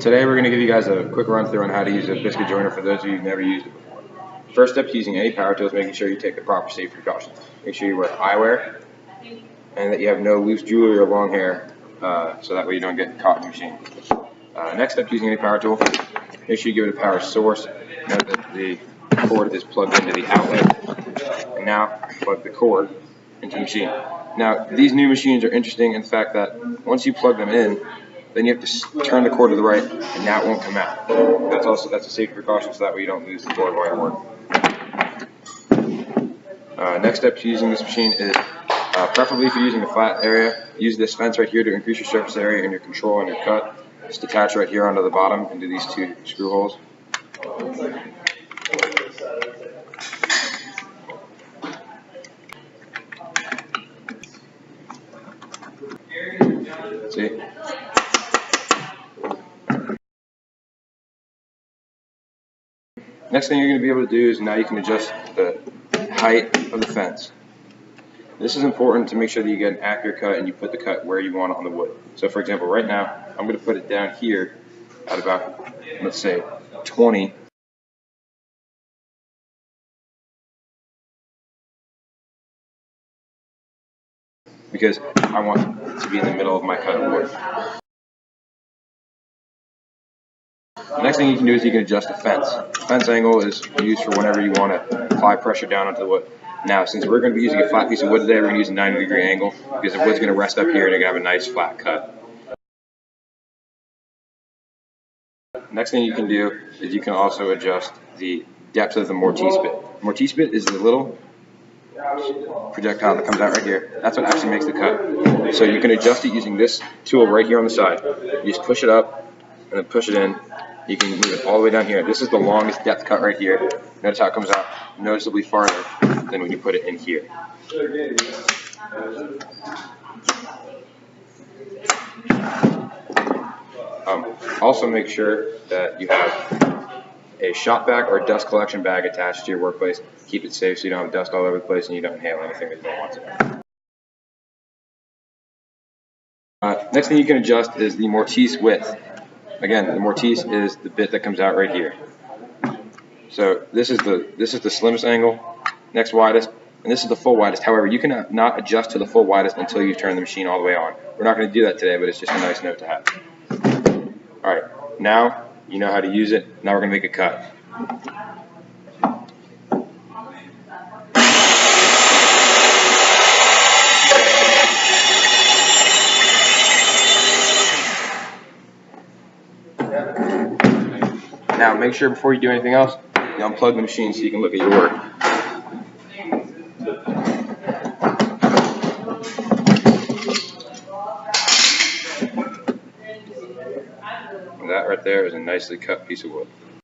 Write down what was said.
Today we're going to give you guys a quick run through on how to use a biscuit joiner for those of you who've never used it before. First step to using any power tool is making sure you take the proper safety precautions. Make sure you wear eyewear and that you have no loose jewelry or long hair so that way you don't get caught in your machine. Next step to using any power tool, make sure you give it a power source. Note that the cord is plugged into the outlet, and now plug the cord into the machine. Now these new machines are interesting in the fact that once you plug them in, then you have to turn the cord to the right, and now it won't come out. That's a safety precaution, so that way you don't lose the cord while you're working. Next step to using this machine is, preferably if you're using a flat area, use this fence right here to increase your surface area and your control and your cut. Just attach right here onto the bottom into these two screw holes. See? Next thing you're going to be able to do is now you can adjust the height of the fence. This is important to make sure that you get an accurate cut and you put the cut where you want it on the wood. So for example, right now, I'm going to put it down here at about, let's say, 20. Because I want it to be in the middle of my cut of wood. The next thing you can do is you can adjust the fence. The fence angle is used for whenever you want to apply pressure down onto the wood. Now, since we're going to be using a flat piece of wood today, we're going to use a 90-degree angle because the wood's going to rest up here and you're going to have a nice flat cut. Next thing you can do is you can also adjust the depth of the mortise bit. The mortise bit is the little projectile that comes out right here. That's what actually makes the cut. So you can adjust it using this tool right here on the side. You just push it up and then push it in. You can move it all the way down here. This is the longest depth cut right here. Notice how it comes out noticeably farther than when you put it in here. Also make sure that you have a shop bag or a dust collection bag attached to your workplace. Keep it safe so you don't have dust all over the place and you don't inhale anything that you don't want to. Next thing you can adjust is the mortise width. Again, the mortise is the bit that comes out right here. So this is the slimmest angle, next widest, and this is the full widest. However, you can not adjust to the full widest until you turn the machine all the way on. We're not going to do that today, but it's just a nice note to have. Alright, now you know how to use it. Now we're going to make a cut. Now make sure before you do anything else, you unplug the machine so you can look at your work. And that right there is a nicely cut piece of wood.